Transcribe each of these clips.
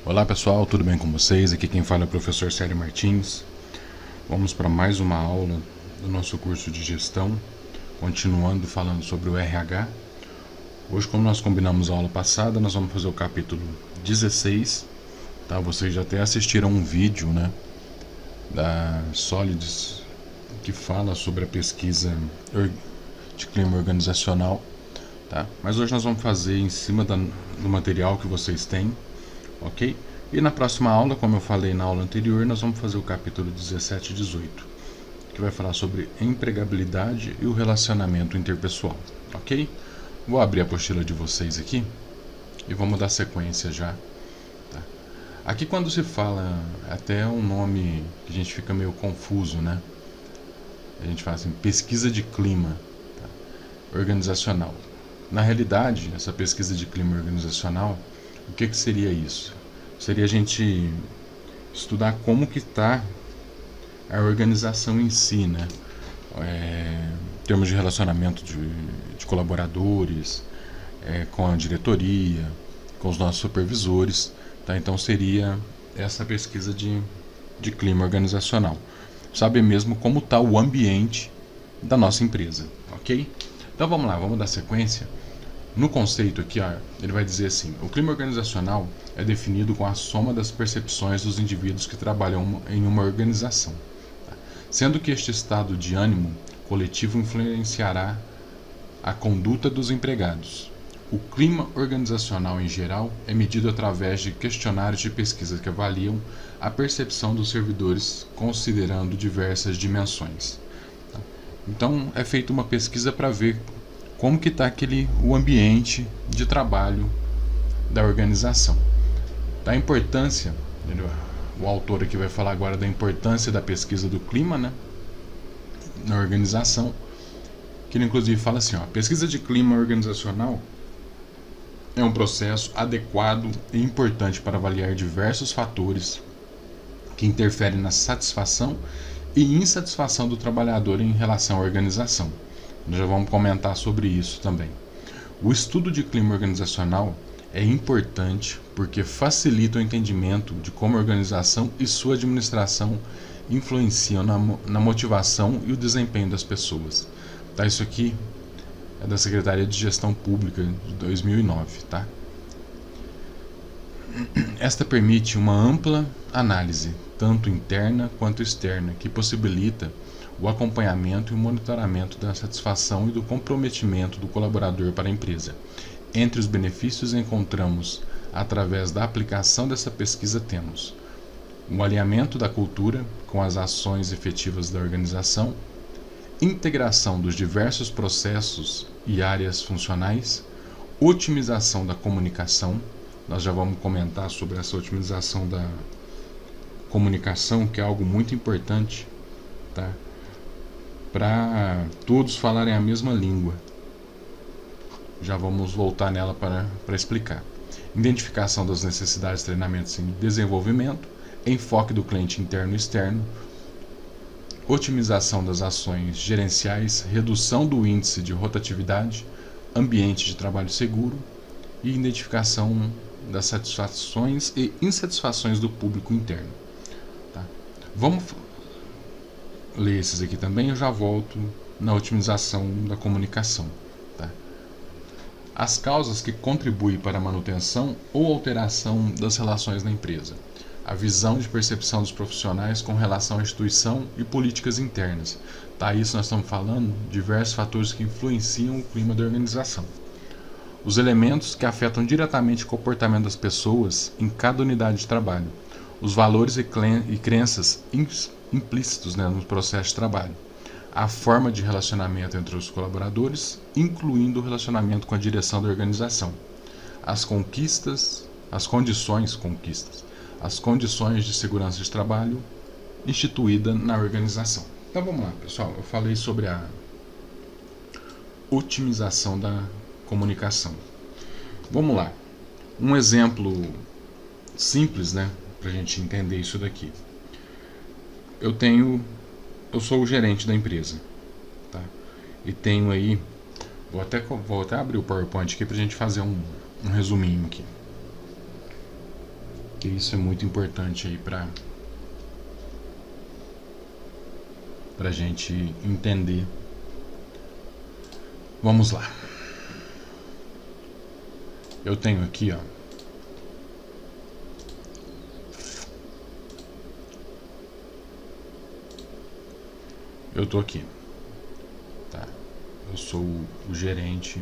Olá pessoal, tudo bem com vocês? Aqui quem fala é o professor Célio Martins. Vamos para mais uma aula do nosso curso de gestão, continuando falando sobre o RH. Hoje, como nós combinamos a aula passada, nós vamos fazer o capítulo 16. Tá? Vocês já até assistiram um vídeo, né, da Solids, que fala sobre a pesquisa de clima organizacional. Tá? Mas hoje nós vamos fazer em cima do material que vocês têm, ok? E na próxima aula, como eu falei na aula anterior, nós vamos fazer o capítulo 17 e 18, que vai falar sobre empregabilidade e o relacionamento interpessoal, ok? Vou abrir a apostila de vocês aqui e vamos dar sequência já. Tá? Aqui quando se fala, até um nome que a gente fica meio confuso, né? A gente fala assim, pesquisa de clima, tá, organizacional. Na realidade, essa pesquisa de clima organizacional, o que seria isso? Seria a gente estudar como que está a organização em si, né? Em termos de relacionamento de colaboradores, com a diretoria, com os nossos supervisores. Tá? Então seria essa pesquisa de clima organizacional. Saber mesmo como está o ambiente da nossa empresa, ok? Então vamos lá, vamos dar sequência. No conceito aqui, ele vai dizer assim: o clima organizacional é definido com a soma das percepções dos indivíduos que trabalham em uma organização, tá? Sendo que este estado de ânimo coletivo influenciará a conduta dos empregados. O clima organizacional em geral é medido através de questionários de pesquisa que avaliam a percepção dos servidores considerando diversas dimensões. Tá? Então é feita uma pesquisa para ver como que está o ambiente de trabalho da organização. Da importância, o autor aqui vai falar agora da importância da pesquisa do clima, né, na organização, que ele inclusive fala assim, a pesquisa de clima organizacional é um processo adequado e importante para avaliar diversos fatores que interferem na satisfação e insatisfação do trabalhador em relação à organização. Nós já vamos comentar sobre isso também. O estudo de clima organizacional é importante porque facilita o entendimento de como a organização e sua administração influenciam na motivação e o desempenho das pessoas. Tá? Isso aqui é da Secretaria de Gestão Pública de 2009. Tá? Esta permite uma ampla análise, tanto interna quanto externa, que possibilita o acompanhamento e o monitoramento da satisfação e do comprometimento do colaborador para a empresa. Entre os benefícios encontramos, através da aplicação dessa pesquisa, temos o alinhamento da cultura com as ações efetivas da organização, integração dos diversos processos e áreas funcionais, otimização da comunicação. Nós já vamos comentar sobre essa otimização da comunicação, que é algo muito importante, tá? Para todos falarem a mesma língua. Já vamos voltar nela para explicar. Identificação das necessidades, treinamentos e desenvolvimento, enfoque do cliente interno e externo, otimização das ações gerenciais, redução do índice de rotatividade, ambiente de trabalho seguro e identificação das satisfações e insatisfações do público interno. Tá? Vamos ler esses aqui também, eu já volto na otimização da comunicação. Tá? As causas que contribuem para a manutenção ou alteração das relações na empresa. A visão de percepção dos profissionais com relação à instituição e políticas internas. Tá? Isso nós estamos falando de diversos fatores que influenciam o clima da organização. Os elementos que afetam diretamente o comportamento das pessoas em cada unidade de trabalho. Os valores e crenças implícitos, né, no processo de trabalho, a forma de relacionamento entre os colaboradores, incluindo o relacionamento com a direção da organização, as condições de segurança de trabalho instituída na organização. Então vamos lá, pessoal, eu falei sobre a otimização da comunicação. Vamos lá, um exemplo simples, né, para a gente entender isso daqui. Eu sou o gerente da empresa, tá? E tenho aí, vou até abrir o PowerPoint aqui para a gente fazer um resuminho aqui. porque isso é muito importante aí para a gente entender. Vamos lá. Eu tenho aqui, ó, eu tô aqui, tá? Eu sou o gerente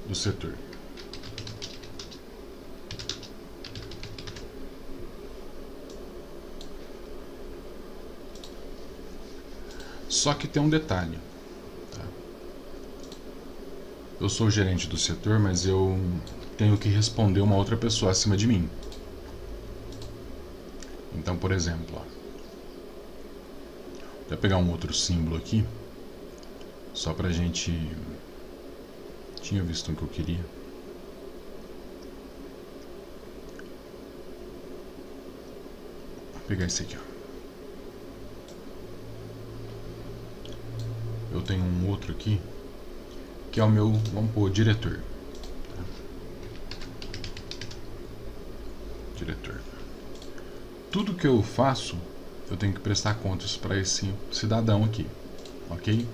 do setor. Só que tem um detalhe, tá? Eu sou o gerente do setor, mas eu tenho que responder uma outra pessoa acima de mim. Então, por exemplo, ó, vou pegar um outro símbolo aqui, só pra gente... Tinha visto o que eu queria. Vou pegar esse aqui, ó. Eu tenho um outro aqui, que é o meu, vamos pôr, diretor. Tá? Diretor. Tudo que eu faço, eu tenho que prestar contas para esse cidadão aqui, ok?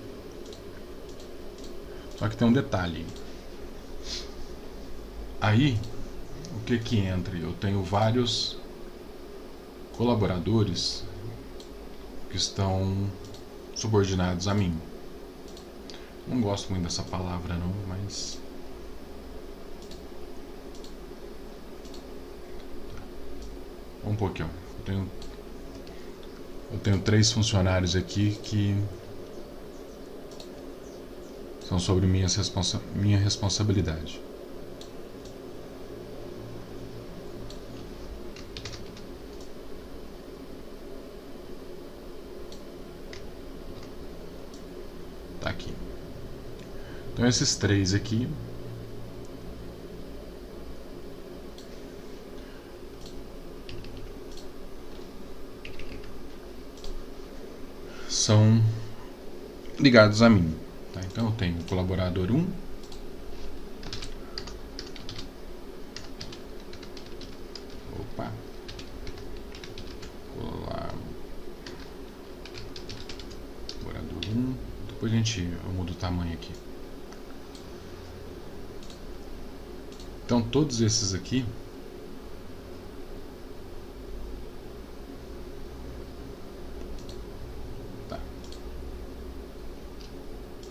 Só que tem um detalhe. Aí, o que que entra? Eu tenho vários colaboradores que estão subordinados a mim. Não gosto muito dessa palavra não, mas... Um pouquinho. Eu tenho 3 funcionários aqui que são sobre minha responsabilidade. Tá aqui. Então esses 3 aqui são ligados a mim, tá? Então eu tenho o colaborador 1, opa, colaborador 1, depois eu mudo o tamanho aqui. Então todos esses aqui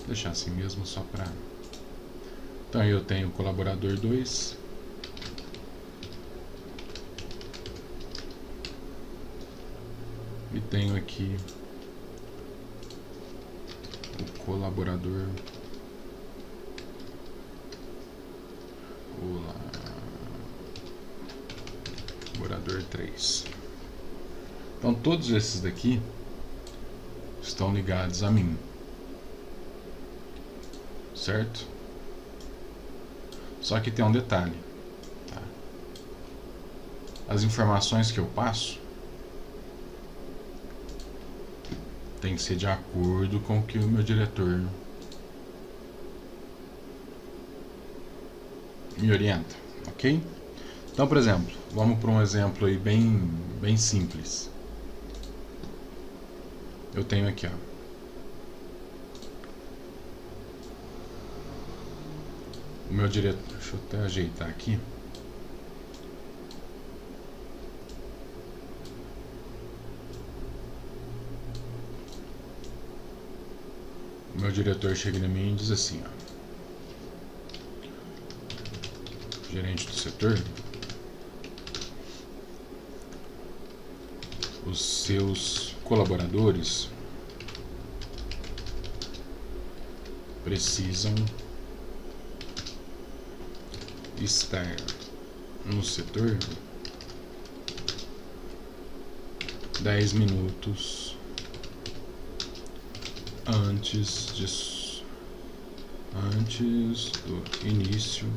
deixar assim mesmo só para... Então eu tenho o colaborador 2, e tenho aqui o colaborador colaborador 3. Então todos esses daqui estão ligados a mim, certo? Só que tem um detalhe, tá? As informações que eu passo tem que ser de acordo com o que o meu diretor me orienta, ok? Então, por exemplo, vamos para um exemplo aí bem simples. Eu tenho aqui, ó, o meu diretor, deixa eu até ajeitar aqui. O meu diretor chega em mim e diz assim, ó, gerente do setor, os seus colaboradores precisam estar no setor 10 minutos antes do início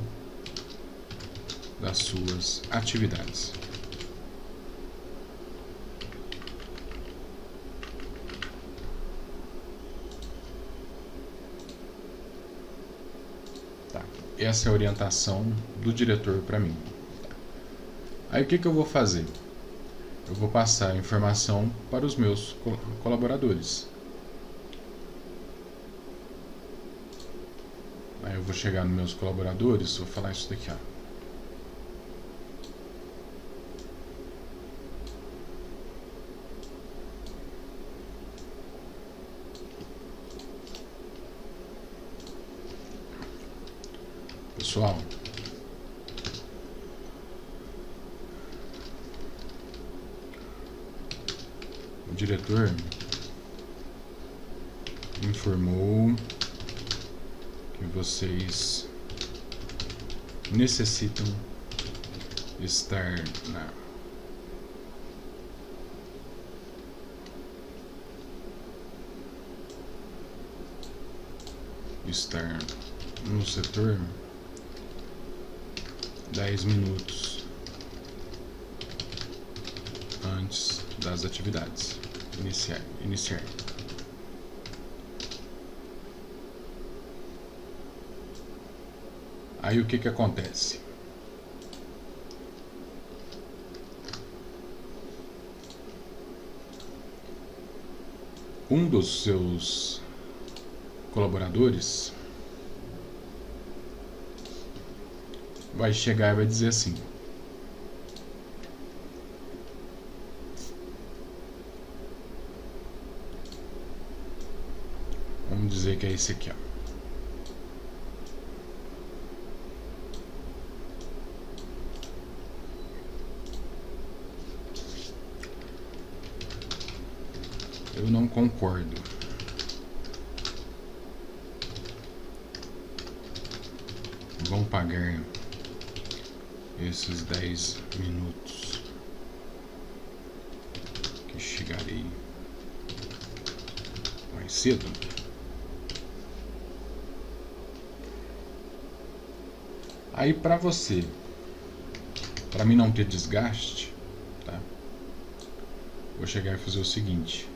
das suas atividades. Tá. Essa é a orientação do diretor para mim. Aí o que eu vou fazer? Eu vou passar a informação para os meus colaboradores. Aí eu vou chegar nos meus colaboradores, vou falar isso daqui, ó. Pessoal, o diretor informou que vocês necessitam estar no setor 10 minutos antes das atividades iniciar. Aí o que acontece? Um dos seus colaboradores vai chegar e vai dizer assim: vamos dizer que é esse aqui, ó. Eu não concordo. Vão pagar esses 10 minutos que chegarei mais cedo. Aí para mim não ter desgaste, tá? Vou chegar e fazer o seguinte: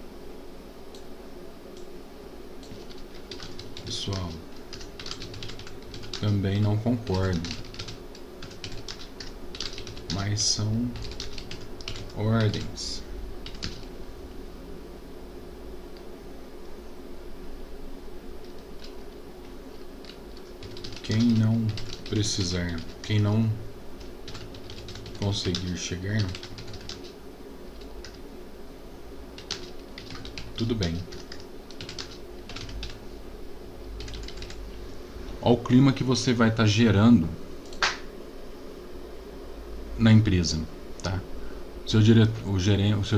pessoal, também não concordo, mas são ordens. Quem não precisar, quem não conseguir chegar, tudo bem. Olha o clima que você vai estar gerando na empresa, tá? O seu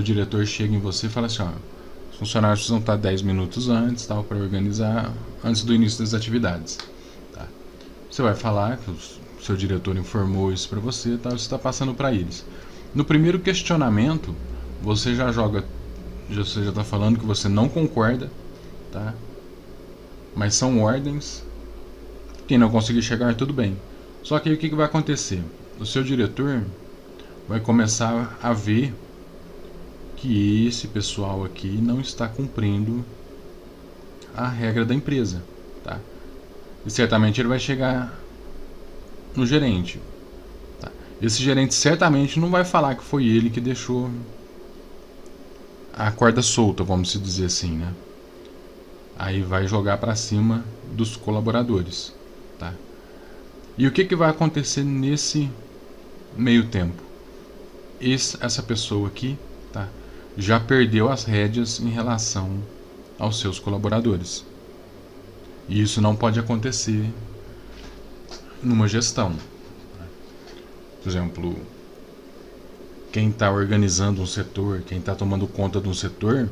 diretor chega em você e fala assim: ó, os funcionários precisam estar 10 minutos antes, tal, para organizar antes do início das atividades, tá? Você vai falar que o seu diretor informou isso para você, tá? Você está passando para eles. No primeiro questionamento, você já está falando que você não concorda, tá? Mas são ordens. Quem não conseguir chegar, tudo bem. Só que aí o que vai acontecer? O seu diretor vai começar a ver que esse pessoal aqui não está cumprindo a regra da empresa, tá? E certamente ele vai chegar no gerente, tá? Esse gerente certamente não vai falar que foi ele que deixou a corda solta, vamos dizer assim, né? Aí vai jogar para cima dos colaboradores, tá? E o que vai acontecer nesse meio tempo? Essa pessoa aqui, tá, já perdeu as rédeas em relação aos seus colaboradores. E isso não pode acontecer numa gestão. Por exemplo, quem está organizando um setor, quem está tomando conta de um setor,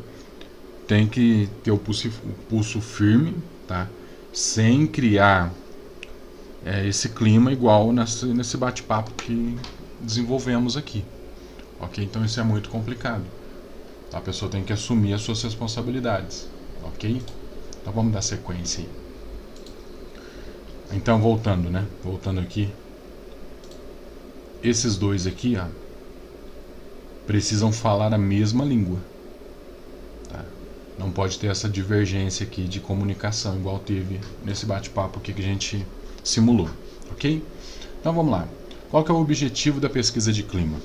tem que ter o pulso firme, tá? Sem criar esse clima igual nesse bate-papo que desenvolvemos aqui. Ok? Então isso é muito complicado. A pessoa tem que assumir as suas responsabilidades. Ok? Então vamos dar sequência aí. Então voltando, né? Voltando aqui. Esses dois aqui, ó, precisam falar a mesma língua. Tá? Não pode ter essa divergência aqui de comunicação igual teve nesse bate-papo aqui que a gente simulou. Ok? Então vamos lá. Qual que é o objetivo da pesquisa de clima?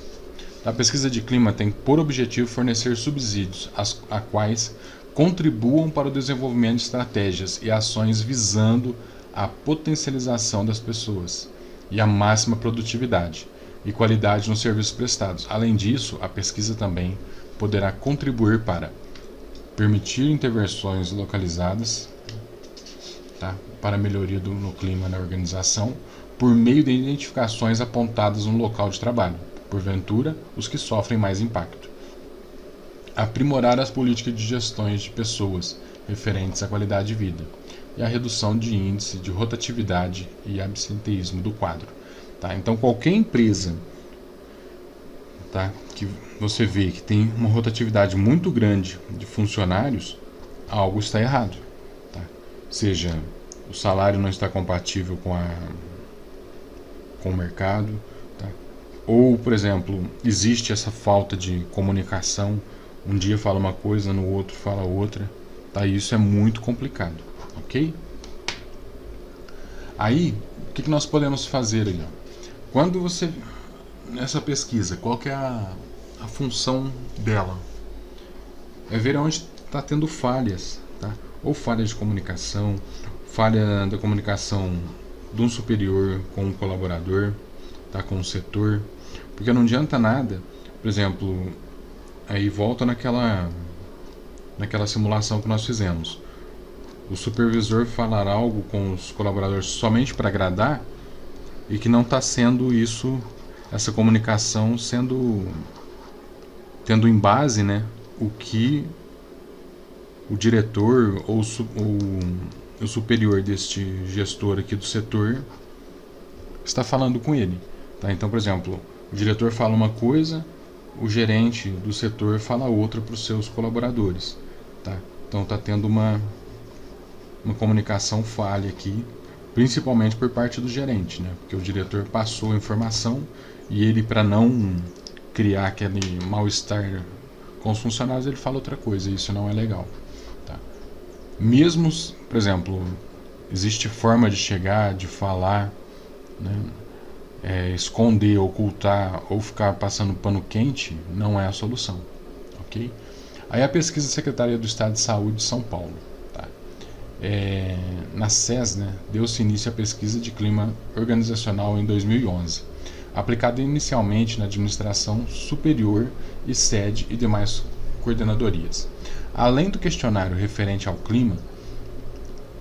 A pesquisa de clima tem por objetivo fornecer subsídios a quais contribuam para o desenvolvimento de estratégias e ações visando a potencialização das pessoas e a máxima produtividade e qualidade nos serviços prestados. Além disso, a pesquisa também poderá contribuir para permitir intervenções localizadas, tá, para a melhoria no clima na organização, por meio de identificações apontadas no local de trabalho, porventura os que sofrem mais impacto. Aprimorar as políticas de gestões de pessoas referentes à qualidade de vida e a redução de índice de rotatividade e absenteísmo do quadro. Tá? Então, qualquer empresa, tá, que você vê que tem uma rotatividade muito grande de funcionários, algo está errado. Tá? Seja o salário não está compatível com o mercado, tá? Ou, por exemplo, existe essa falta de comunicação, um dia fala uma coisa, no outro fala outra, tá? Isso é muito complicado, ok? Aí, o que nós podemos fazer aí? Quando você, nessa pesquisa, qual que é a função dela? É ver onde está tendo falhas, tá? Ou falha de comunicação, falha da comunicação de um superior com um colaborador, tá, com um setor, porque não adianta nada, por exemplo, aí volta naquela simulação que nós fizemos. O supervisor falar algo com os colaboradores somente para agradar e que não está sendo isso, essa comunicação tendo em base, né, o que o diretor ou o superior deste gestor aqui do setor está falando com ele. Tá? Então, por exemplo, o diretor fala uma coisa, o gerente do setor fala outra para os seus colaboradores. Tá? Então está tendo uma comunicação falha aqui, principalmente por parte do gerente, né? Porque o diretor passou a informação e ele, para não criar aquele mal-estar com os funcionários, ele fala outra coisa, e isso não é legal. Tá? Mesmo, por exemplo, existe forma de chegar, de falar, né? Esconder, ocultar ou ficar passando pano quente não é a solução, ok? Aí a pesquisa da Secretaria do Estado de Saúde de São Paulo, tá? Na SES, né, deu-se início à pesquisa de clima organizacional em 2011, aplicada inicialmente na administração superior e sede e demais coordenadorias. Além do questionário referente ao clima,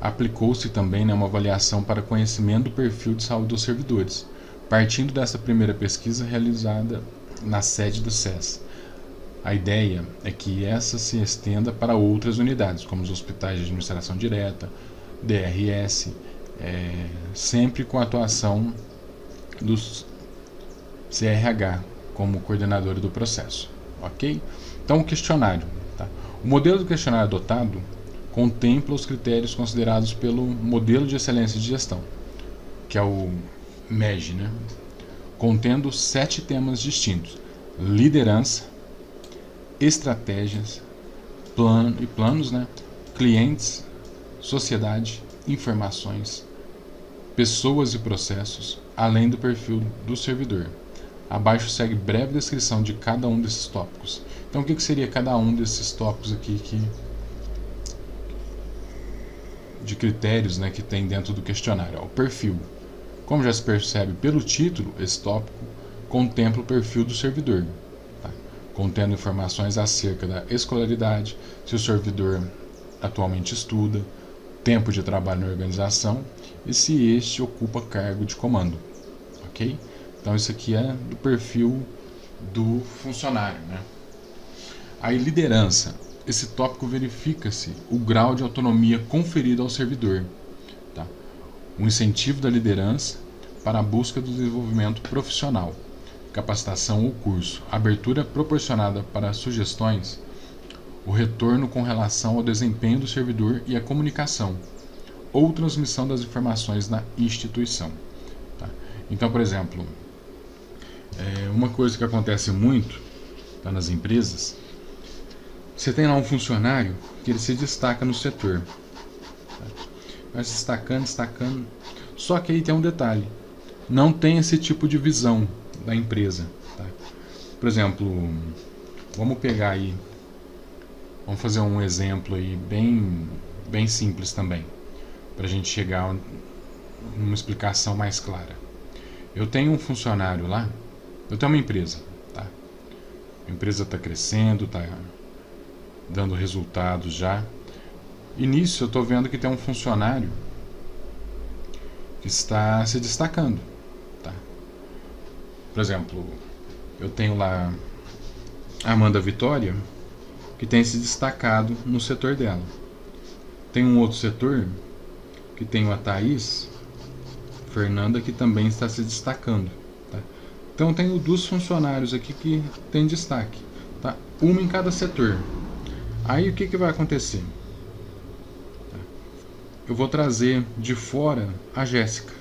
aplicou-se também, né, uma avaliação para conhecimento do perfil de saúde dos servidores, partindo dessa primeira pesquisa realizada na sede do SES. A ideia é que essa se estenda para outras unidades, como os hospitais de administração direta, DRS, sempre com a atuação dos CRH como coordenador do processo. Ok? Então, o questionário. Tá? O modelo do questionário adotado contempla os critérios considerados pelo Modelo de Excelência de Gestão, que é o MEG, né? Contendo 7 temas distintos: liderança, estratégias, planos, né? Clientes, sociedade, informações, pessoas e processos, além do perfil do servidor. Abaixo segue breve descrição de cada um desses tópicos. Então, o que seria cada um desses tópicos aqui de critérios, né, que tem dentro do questionário? O perfil. Como já se percebe pelo título, esse tópico contempla o perfil do servidor, tá? Contendo informações acerca da escolaridade, se o servidor atualmente estuda, tempo de trabalho na organização e se este ocupa cargo de comando, ok? Então isso aqui é do perfil do funcionário, né? Aí, liderança. Esse tópico verifica-se o grau de autonomia conferido ao servidor, tá? O incentivo da liderança para a busca do desenvolvimento profissional, capacitação ou curso, abertura proporcionada para sugestões, o retorno com relação ao desempenho do servidor e a comunicação ou transmissão das informações na instituição. Tá? Então, por exemplo, uma coisa que acontece muito, tá, nas empresas, você tem lá um funcionário que ele se destaca no setor, tá? Vai se destacando, só que aí tem um detalhe: não tem esse tipo de visão da empresa, tá? Por exemplo, vamos pegar aí, vamos fazer um exemplo aí bem simples também, para a gente chegar numa explicação mais clara. Eu tenho um funcionário lá, eu tenho uma empresa, tá? A empresa está crescendo, está dando resultados já. E nisso eu estou vendo que tem um funcionário que está se destacando, tá? Por exemplo, eu tenho lá a Amanda Vitória, que tem se destacado no setor dela. Tem um outro setor que tem a Thaís Fernanda, que também está se destacando, tá? Então eu tenho 2 funcionários aqui que tem destaque, tá? Uma em cada setor. Aí o que vai acontecer? Eu vou trazer de fora a Jéssica.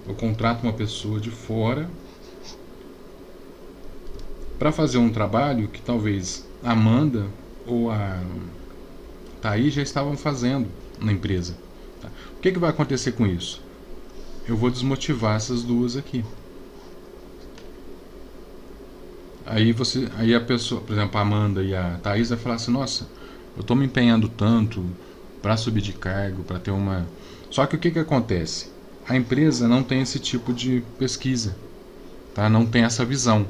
Eu contrato uma pessoa de fora para fazer um trabalho que talvez a Amanda ou a Thaís já estavam fazendo na empresa, tá? O que vai acontecer com isso? Eu vou desmotivar essas duas aqui. Aí a pessoa, por exemplo, a Amanda e a Thaís vai falar assim: nossa, eu estou me empenhando tanto para subir de cargo, para ter uma... Só que o que acontece? A empresa não tem esse tipo de pesquisa, tá? Não tem essa visão.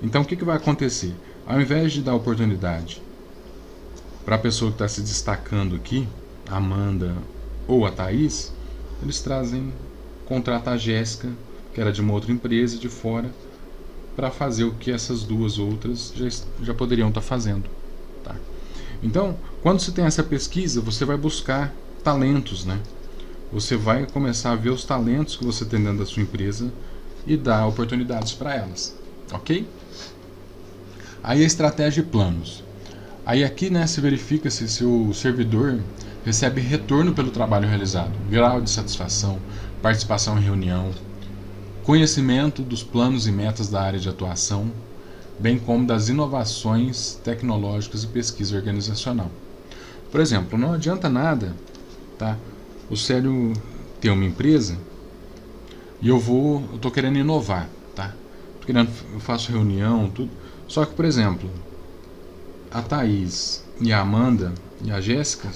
Então o que vai acontecer? Ao invés de dar oportunidade para a pessoa que está se destacando aqui, a Amanda ou a Thaís, eles contratam a Jéssica, que era de uma outra empresa de fora, para fazer o que essas duas outras já poderiam estar fazendo, tá? Então, quando você tem essa pesquisa, você vai buscar talentos, né? Você vai começar a ver os talentos que você tem dentro da sua empresa e dar oportunidades para elas, ok? Aí a estratégia e planos. Aí aqui, né, se verifica se o servidor recebe retorno pelo trabalho realizado, grau de satisfação, participação em reunião, conhecimento dos planos e metas da área de atuação, bem como das inovações tecnológicas e pesquisa organizacional. Por exemplo, não adianta nada, tá, o Célio ter uma empresa e eu estou querendo inovar, tá? Eu faço reunião, tudo. Só que, por exemplo, a Thaís e a Amanda e a Jéssica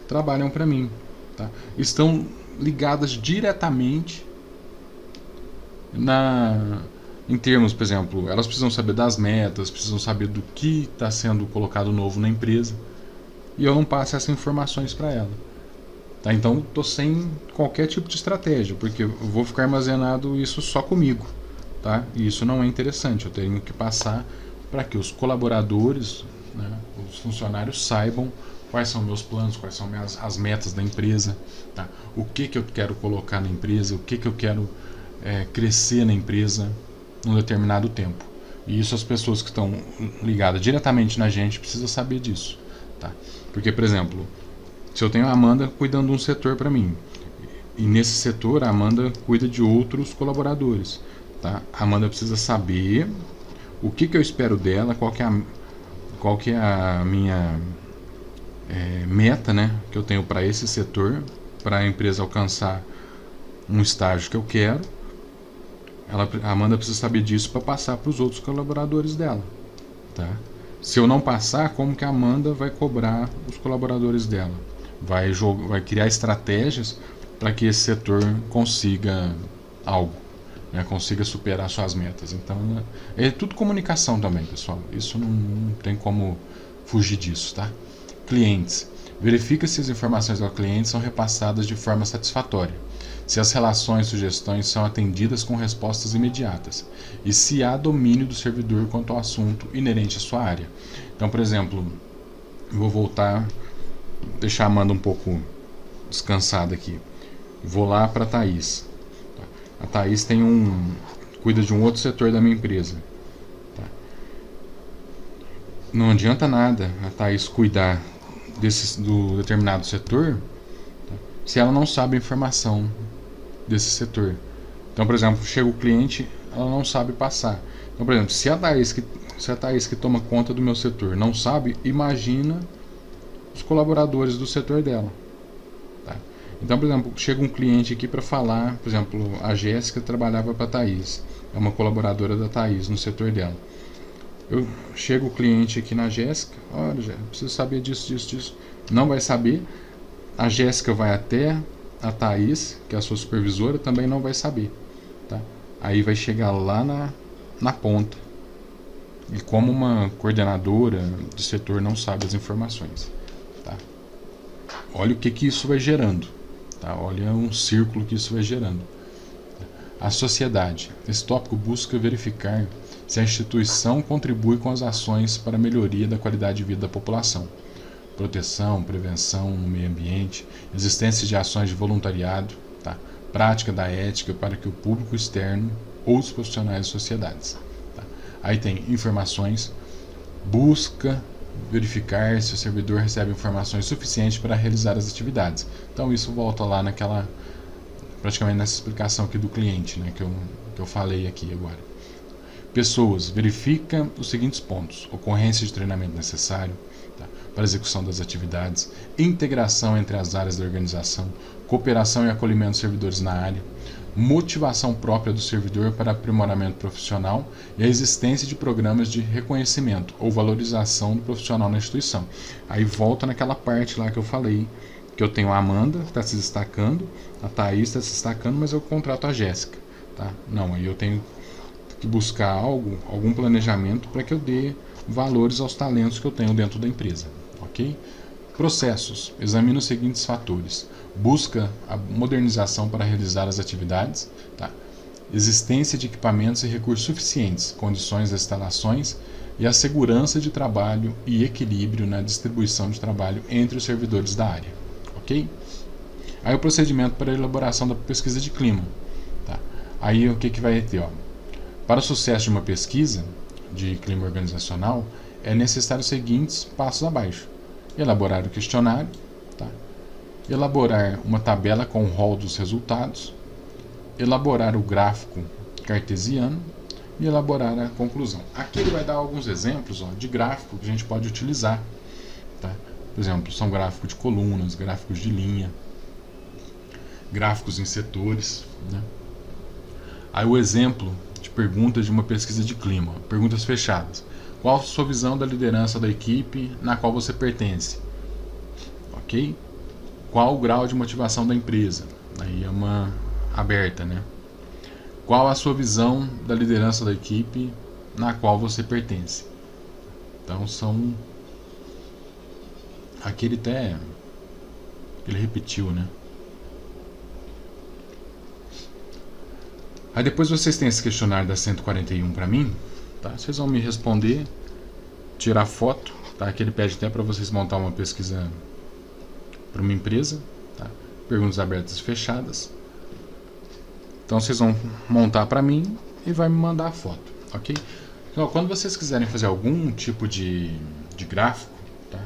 trabalham para mim, tá? Estão ligadas diretamente em termos, por exemplo, elas precisam saber das metas, precisam saber do que está sendo colocado novo na empresa, e eu não passo essas informações para ela, tá? Então estou sem qualquer tipo de estratégia, porque eu vou ficar armazenado isso só comigo, tá? E isso não é interessante. Eu tenho que passar para que os colaboradores, né, os funcionários saibam quais são meus planos, quais são as metas da empresa, tá? O que eu quero colocar na empresa, o que eu quero crescer na empresa num determinado tempo. E isso as pessoas que estão ligadas diretamente na gente precisam saber disso, tá? Porque, por exemplo, se eu tenho a Amanda cuidando de um setor para mim, e nesse setor a Amanda cuida de outros colaboradores, tá? A Amanda precisa saber o que eu espero dela, qual que é a minha meta, né, que eu tenho para esse setor, para a empresa alcançar um estágio que eu quero. A Amanda precisa saber disso para passar para os outros colaboradores dela, tá? Se eu não passar, como que a Amanda vai cobrar os colaboradores dela? Vai criar estratégias para que esse setor consiga algo, né? Consiga superar suas metas. Então é tudo comunicação também, pessoal. Isso não tem como fugir disso, tá? Clientes. Verifica se as informações do cliente são repassadas de forma satisfatória, se as relações e sugestões são atendidas com respostas imediatas e se há domínio do servidor quanto ao assunto inerente à sua área. Então, por exemplo, eu vou voltar, deixar a Amanda um pouco descansada aqui. Vou lá para a Thaís. A Thaís cuida de um outro setor da minha empresa. Não adianta nada a Thaís cuidar do determinado setor se ela não sabe a informação desse setor. Então, por exemplo, chega o cliente, ela não sabe passar. Então, por exemplo, se a Thaís que toma conta do meu setor não sabe, imagina os colaboradores do setor dela, tá? Então, por exemplo, chega um cliente aqui para falar, por exemplo, a Jéssica trabalhava para a Thaís, é uma colaboradora da Thaís no setor dela. Chega o cliente aqui na Jéssica, olha, Jéssica, preciso saber disso, disso, disso. Não vai saber. A Jéssica vai até a Thaís, que é a sua supervisora, também não vai saber. Tá? Aí vai chegar lá na ponta. E como uma coordenadora do setor não sabe as informações. Tá? Olha o que isso vai gerando. Tá? Olha um círculo que isso vai gerando. A sociedade. Esse tópico busca verificar se a instituição contribui com as ações para a melhoria da qualidade de vida da população. Proteção, prevenção no meio ambiente, existência de ações de voluntariado, tá? Prática da ética para que o público externo ou os profissionais das sociedades. Tá? Aí tem informações, busca verificar se o servidor recebe informações suficientes para realizar as atividades. Então isso volta lá praticamente nessa explicação aqui do cliente, né, que eu falei aqui agora. Pessoas, verifica os seguintes pontos: ocorrência de treinamento necessário, tá, para a execução das atividades, integração entre as áreas da organização, cooperação e acolhimento dos servidores na área, motivação própria do servidor para aprimoramento profissional e a existência de programas de reconhecimento ou valorização do profissional na instituição. Aí volta naquela parte lá que eu falei, que eu tenho a Amanda, que está se destacando, a Thaís está se destacando, mas eu contrato a Jéssica. Tá? Não, aí eu tenho que buscar algum planejamento para que eu dê valores aos talentos que eu tenho dentro da empresa. Ok? Processos. Examina os seguintes fatores. Busca a modernização para realizar as atividades. Tá? Existência de equipamentos e recursos suficientes, condições das instalações e a segurança de trabalho e equilíbrio na distribuição de trabalho entre os servidores da área. Ok? Aí o procedimento para a elaboração da pesquisa de clima. Tá? Aí o que vai ter? Ó? Para o sucesso de uma pesquisa de clima organizacional, é necessário os seguintes passos abaixo. Elaborar o questionário, tá? Elaborar uma tabela com o rol dos resultados, elaborar o gráfico cartesiano e elaborar a conclusão. Aqui ele vai dar alguns exemplos de gráfico que a gente pode utilizar. Tá? Por exemplo, são gráficos de colunas, gráficos de linha, gráficos em setores. Né? Aí o exemplo de perguntas de uma pesquisa de clima, perguntas fechadas. Qual a sua visão da liderança da equipe na qual você pertence? Ok? Qual o grau de motivação da empresa? Aí é uma aberta, né? Qual a sua visão da liderança da equipe na qual você pertence? Então são... Aqui ele repetiu, né? Aí depois vocês têm esse questionário da 141 para mim, tá? Vocês vão me responder, tirar foto, tá? Aqui ele pede até para vocês montar uma pesquisa para uma empresa, tá? Perguntas abertas e fechadas. Então vocês vão montar para mim e vai me mandar a foto, ok? Então, quando vocês quiserem fazer algum tipo de gráfico, tá?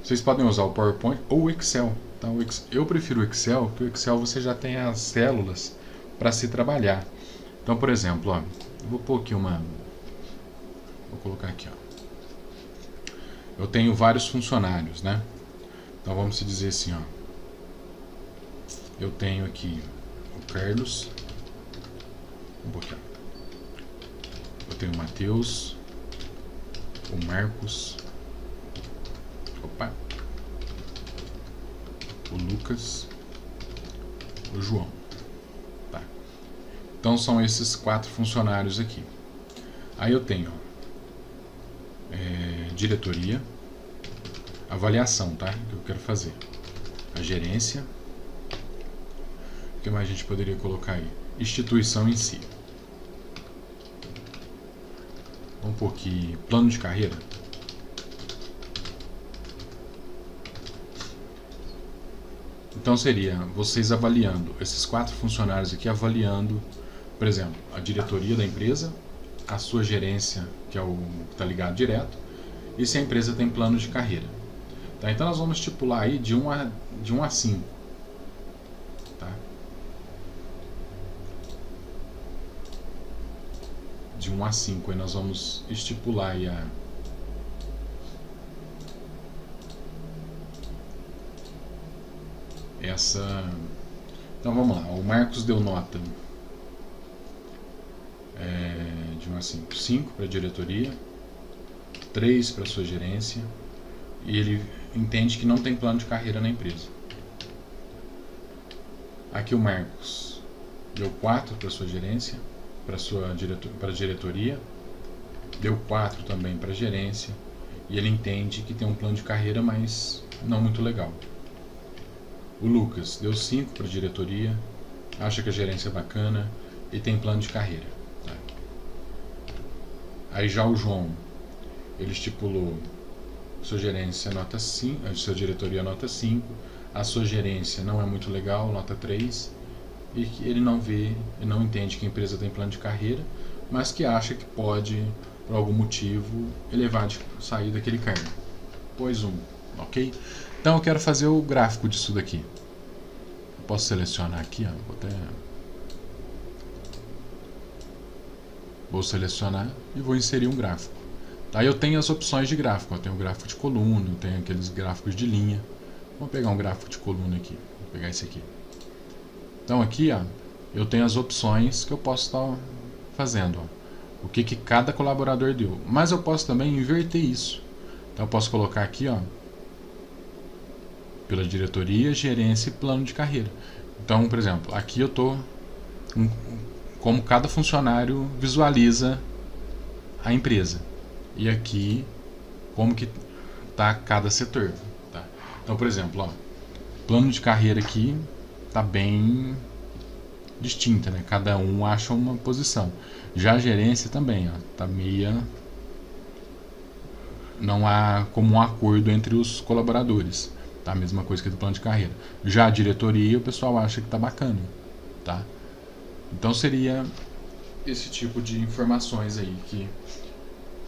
Vocês podem usar o PowerPoint ou o Excel, tá? Eu prefiro o Excel, porque o Excel você já tem as células para se trabalhar. Então, por exemplo, eu vou pôr aqui vou colocar aqui, eu tenho vários funcionários, né? Então vamos dizer assim, eu tenho aqui o Carlos, eu tenho o Matheus, o Marcos, o Lucas, o João. Tá. Então são esses 4 funcionários aqui. Aí eu tenho diretoria, avaliação, tá? Que eu quero fazer. A gerência. O que mais a gente poderia colocar aí? Instituição em si. Vamos pôr aqui plano de carreira. Então seria vocês avaliando, esses 4 funcionários aqui avaliando, por exemplo, a diretoria da empresa, a sua gerência, que é o que está ligado direto, e se a empresa tem plano de carreira. Tá? Então nós vamos estipular aí de 1 a 5. Tá? De 1 a 5, aí nós vamos estipular aí Então vamos lá, o Marcos deu nota de 1 a 5. 5 para a diretoria, 3 para a sua gerência, e ele entende que não tem plano de carreira na empresa. Aqui o Marcos deu 4 para a sua gerência, para a diretoria, deu 4 também para a gerência, e ele entende que tem um plano de carreira, mas não muito legal. O Lucas deu 5 para a diretoria, acha que a gerência é bacana e tem plano de carreira. Tá? Aí já o João, ele estipulou sua gerência nota 5, a sua diretoria nota 5, a sua gerência não é muito legal, nota 3, e que ele não entende que a empresa tem plano de carreira, mas que acha que pode, por algum motivo, sair daquele cargo. Pois 1, ok? Então eu quero fazer o gráfico disso daqui. Eu posso selecionar aqui, ó, vou selecionar e vou inserir um gráfico. Aí eu tenho as opções de gráfico. Eu tenho o gráfico de coluna, eu tenho aqueles gráficos de linha. Vou pegar um gráfico de coluna aqui. Vou pegar esse aqui. Então aqui, ó, eu tenho as opções que eu posso estar fazendo. Ó, o que cada colaborador deu. Mas eu posso também inverter isso. Então eu posso colocar aqui, ó, pela diretoria, gerência e plano de carreira. Então, por exemplo, aqui eu estou como cada funcionário visualiza a empresa. E aqui como que está cada setor. Tá? Então, por exemplo, ó, plano de carreira aqui está bem distinta, né? Cada um acha uma posição. Já a gerência também, ó, tá meia, não há como um acordo entre os colaboradores. Tá? A mesma coisa que do plano de carreira. Já a diretoria, o pessoal acha que tá bacana. Tá? Então seria esse tipo de informações aí que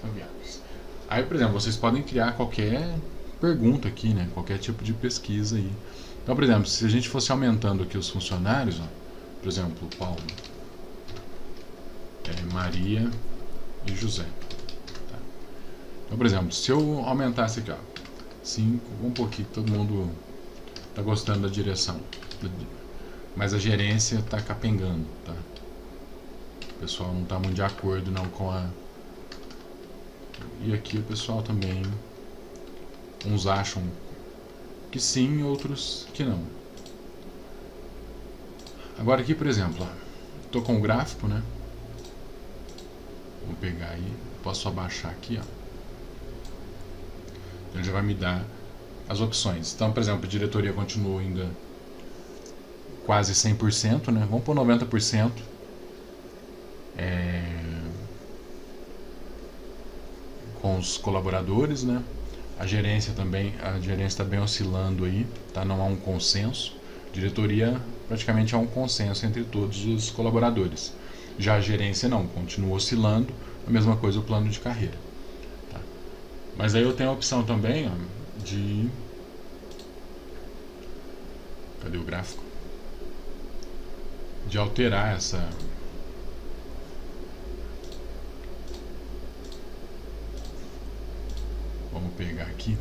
são viáveis. Aí, por exemplo, vocês podem criar qualquer pergunta aqui, né? Qualquer tipo de pesquisa aí. Então, por exemplo, se a gente fosse aumentando aqui os funcionários, ó, por exemplo, Paulo, Maria e José. Tá? Então, por exemplo, se eu aumentasse aqui, ó, 5, vamos pôr aqui, todo mundo está gostando da direção, mas a gerência está capengando, tá? O pessoal não está muito de acordo não com a... E aqui o pessoal também, uns acham que sim, outros que não. Agora aqui, por exemplo, estou com o gráfico, né? Vou pegar aí, posso abaixar aqui, ó. Ele já vai me dar as opções. Então, por exemplo, a diretoria continua ainda quase 100%, né? Vamos por 90%. Com os colaboradores, né? A gerência também, a gerência está bem oscilando aí, tá? Não há um consenso. Diretoria praticamente há um consenso entre todos os colaboradores. Já a gerência não, continua oscilando. A mesma coisa o plano de carreira. Tá? Mas aí eu tenho a opção também, ó, de... Cadê o gráfico? De alterar essa... Vamos pegar aqui.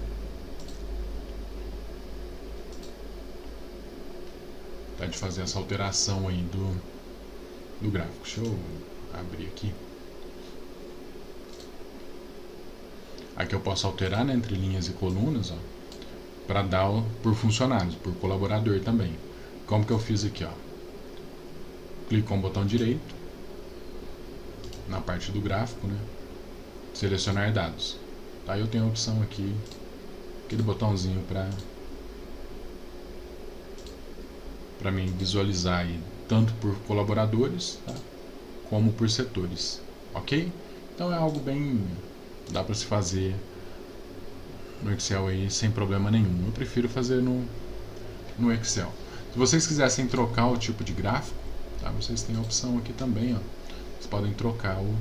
Tá, de fazer essa alteração aí do gráfico. Deixa eu abrir aqui. Aqui eu posso alterar, né, entre linhas e colunas, ó, para dar por funcionários, por colaborador também. Como que eu fiz aqui, ó? Clico com o botão direito na parte do gráfico, né? Selecionar dados. Tá, eu tenho a opção aqui, aquele botãozinho para mim visualizar aí, tanto por colaboradores, tá, como por setores, ok? Então é algo bem, dá para se fazer no Excel aí sem problema nenhum. Eu prefiro fazer no Excel. Se vocês quisessem trocar o tipo de gráfico, tá, vocês têm a opção aqui também, ó. Vocês podem trocar o...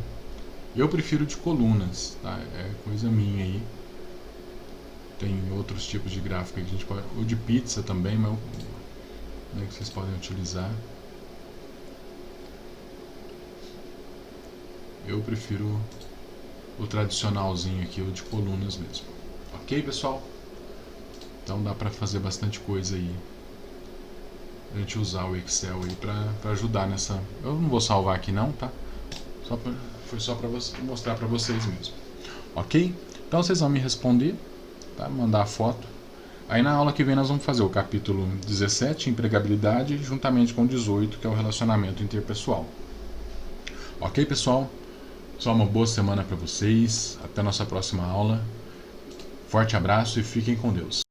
Eu prefiro de colunas, tá? É coisa minha aí. Tem outros tipos de gráfico que a gente pode... O de pizza também, mas né, que vocês podem utilizar. Eu prefiro o tradicionalzinho aqui, o de colunas mesmo. Ok, pessoal? Então dá pra fazer bastante coisa aí a gente usar o Excel aí para ajudar nessa. Eu não vou salvar aqui não, tá? Foi só para mostrar para vocês mesmo. Ok? Então vocês vão me responder, tá? Mandar a foto. Aí na aula que vem nós vamos fazer o capítulo 17, empregabilidade, juntamente com o 18, que é o relacionamento interpessoal. Ok, pessoal? Só uma boa semana para vocês. Até a nossa próxima aula. Forte abraço e fiquem com Deus.